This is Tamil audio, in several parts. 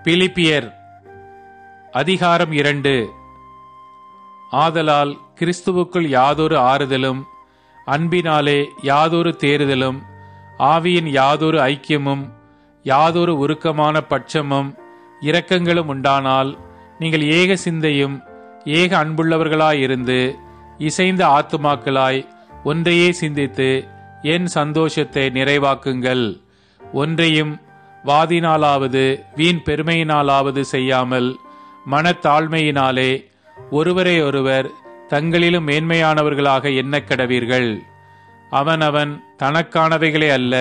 பிலிப்பியர் அதிகாரம் 2. ஆதலால் கிறிஸ்துவுக்குள் யாதொரு ஆறுதலும், அன்பினாலே யாதொரு தேறுதலும், ஆவியின் யாதொரு ஐக்கியமும், யாதொரு உருக்கமான பட்சமும் இரக்கங்களும் உண்டானால், நீங்கள் ஏக சிந்தையும் ஏக அன்புள்ளவர்களாயிருந்து இசைந்த ஆத்துமாக்களாய் ஒன்றையே சிந்தித்து என் சந்தோஷத்தை நிறைவாக்குங்கள். ஒன்றையும் வாதினாலாவது வீண் பெருமையினாலாவது செய்யாமல் மனத்தாழ்மையினாலே ஒருவரை ஒருவர் தங்களிலும் மேன்மையானவர்களாக எண்ணக் கடவீர்கள். அவனவன் தனக்கானவைகளே அல்ல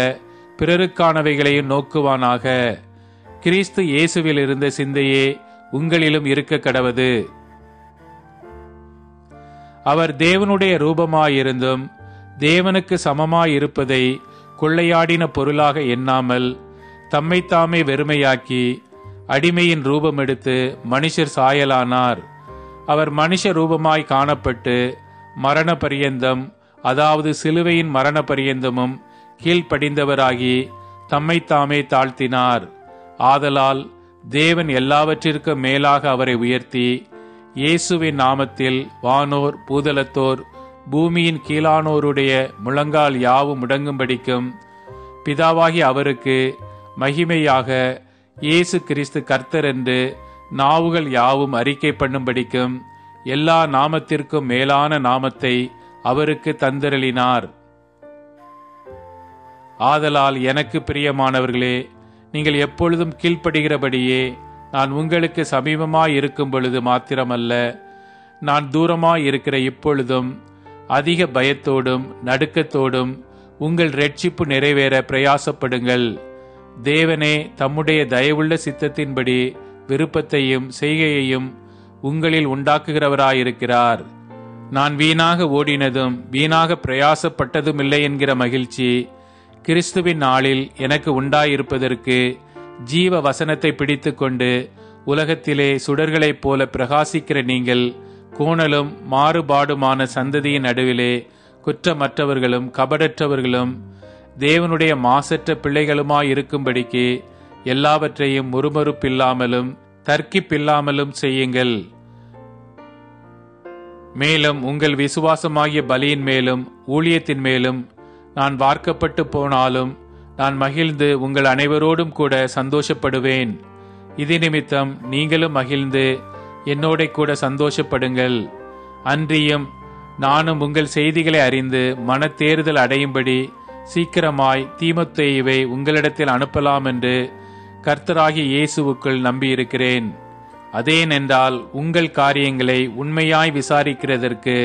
பிறருக்கானவைகளையும் நோக்குவானாக. கிறிஸ்து இயேசுவில் இருந்த சிந்தையே உங்களிலும் இருக்க கடவது. அவர் தேவனுடைய ரூபமாயிருந்தும் தேவனுக்கு சமமாயிருப்பதை கொள்ளையாடின பொருளாக எண்ணாமல் தம்மைத்தாமே வெறுமையாக்கி அடிமையின் ரூபம் எடுத்து மனுஷர் சாயலானார். அவர் மனுஷ ரூபமாய் காணப்பட்டு மரண பரியந்தம், அதாவது சிலுவையின் மரண பரியந்தமும் கீழ்ப்படிந்தவராகி தம்மைத்தாமே தாழ்த்தினார். ஆதலால் தேவன் எல்லாவற்றிற்கும் மேலாக அவரை உயர்த்தி இயேசுவின் நாமத்தில் வானோர் பூதலத்தோர் பூமியின் கீழானோருடைய முழங்கால் யாவும் முடங்கும்படிக்கும் பிதாவாகி அவருக்கு மகிமையாக இயேசு கிறிஸ்து கர்த்தர் என்று நாவுகள் யாவும் அறிக்கை பண்ணும்படிக்கும் எல்லா நாமத்திற்கும் மேலான நாமத்தை அவருக்கு தந்தருளினார். ஆதலால் எனக்கு பிரியமானவர்களே, நீங்கள் எப்பொழுதும் கீழ்ப்படுகிறபடியே நான் உங்களுக்கு சமீபமாய் இருக்கும் பொழுது மாத்திரமல்ல, நான் தூரமாய் இருக்கிற இப்பொழுதும் அதிக பயத்தோடும் நடுக்கத்தோடும் உங்கள் இரட்சிப்பு நிறைவேற பிரயாசப்படுங்கள். தேவனே தம்முடைய தயவுள்ள சித்தத்தின்படி விருப்பத்தையும் செய்கையையும் உங்களில் உண்டாக்குகிறவராயிருக்கிறார். நான் வீணாக ஓடினதும் வீணாக பிரயாசப்பட்டதும் இல்லை என்கிற மகிழ்ச்சி கிறிஸ்துவின் நாளில் எனக்கு உண்டாயிருப்பதற்கு ஜீவ வசனத்தை பிடித்து கொண்டு உலகத்திலே சுடர்களைப் போல பிரகாசிக்கிற நீங்கள் கோணலும் மாறுபாடுமான சந்ததியின் நடுவிலே குற்றமற்றவர்களும் கபடற்றவர்களும் தேவனுடைய மாசற்ற பிள்ளைகளுமாயிருக்கும்படிக்கு எல்லாவற்றையும் முறுமுறுப்பில்லாமலும் தர்க்கிப்பில்லாமலும் செய்யுங்கள். மேலும் உங்கள் விசுவாசமாகிய பலியின் மேலும் ஊழியத்தின் மேலும் நான் வார்க்கப்பட்டு போனாலும் நான் மகிழ்ந்து உங்கள் அனைவரோடும் கூட சந்தோஷப்படுவேன். இது நிமித்தம் நீங்களும் மகிழ்ந்து என்னோட கூட சந்தோஷப்படுங்கள். அன்றியும் நானும் உங்கள் செய்திகளை அறிந்து மனத்தேறுதல் அடையும்படி சீக்கிரமாய் தீமோத்தேயுவை உங்களிடத்தில் அனுப்பலாம் என்று கர்த்தராகிய இயேசுவுக்குள் நம்பியிருக்கிறேன். அதேனென்றால் உங்கள் காரியங்களை உண்மையாய் விசாரிக்கிறதற்கு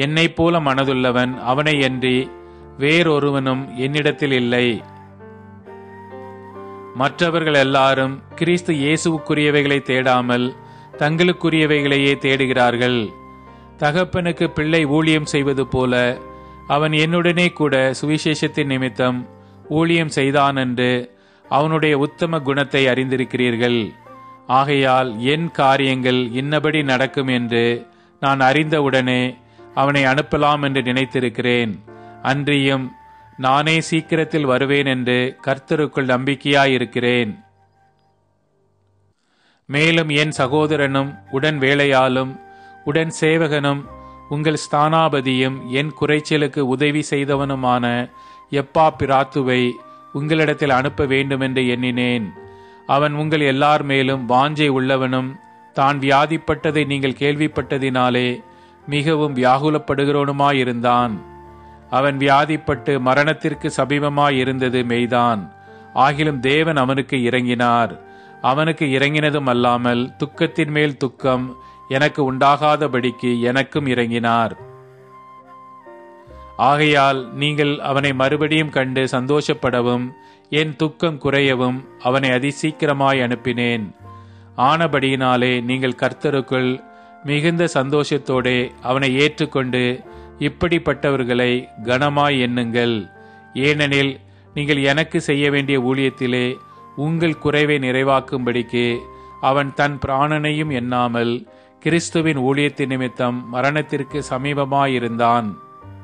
என்னைப் போல மனதுள்ளவன் அவனையன்றி வேறொருவனும் என்னிடத்தில் இல்லை. மற்றவர்கள் எல்லாரும் கிறிஸ்து இயேசுவுக்குரியவைகளை தேடாமல் தங்களுக்குரியவைகளையே தேடுகிறார்கள். தகப்பனுக்கு பிள்ளை ஊழியம் செய்வது போல அவன் என்னுடனே கூட சுவிசேஷத்தின் நிமித்தம் ஊழியம் செய்தான் என்று அவனுடைய உத்தம குணத்தை அறிந்திருக்கிறீர்கள். ஆகையால் என் காரியங்கள் இன்னபடி நடக்கும் என்று நான் அறிந்தவுடனே அவனை அனுப்பலாம் என்று நினைத்திருக்கிறேன். அன்றியும் நானே சீக்கிரத்தில் வருவேன் என்று கர்த்தருக்குள் நம்பிக்கையாயிருக்கிறேன். மேலும் என் சகோதரனும் உடன் வேலையாலும் உடன் சேவகனும் உங்கள் ஸ்தானாபதியும் என் குறைச்சலுக்கு உதவி செய்தவனுமான எப்பாப்பிராத்துவை உங்களிடத்தில் அனுப்ப வேண்டுமென்று எண்ணினேன். அவன் உங்கள் எல்லார் மேலும் வாஞ்சை உள்ளவனும் தான் வியாதிப்பட்டதை நீங்கள் கேள்விப்பட்டதினாலே மிகவும் வியாகுலப்படுகிறவனுமாயிருந்தான். அவன் வியாதிப்பட்டு மரணத்திற்கு சமீபமாயிருந்தது மெய்தான். ஆகிலும் தேவன் அவனுக்கு இறங்கினார். அவனுக்கு இறங்கினதும் அல்லாமல் துக்கத்தின் மேல் துக்கம் எனக்கு உண்டாகாதபடிக்கு எனக்கும் இறங்கினார். ஆகையால் நீங்கள் அவனை மறுபடியும் கண்டு சந்தோஷப்படவும் என் துக்கம் குறையவும் அவனை அதிசீக்கிரமாய் அனுப்பினேன். ஆனபடியினாலே நீங்கள் கர்த்தருக்குள் மிகுந்த சந்தோஷத்தோடே அவனை ஏற்றுக்கொண்டு இப்படிப்பட்டவர்களை கனமாய் எண்ணுங்கள். ஏனெனில் நீங்கள் எனக்கு செய்ய வேண்டிய ஊழியத்திலே உங்கள் குறைவை நிறைவாக்கும்படிக்கு அவன் தன் பிராணனையும் எண்ணாமல் கிறிஸ்துவின் ஊழியத்தின் நிமித்தம் மரணத்திற்கு சமீபமாயிருந்தான்.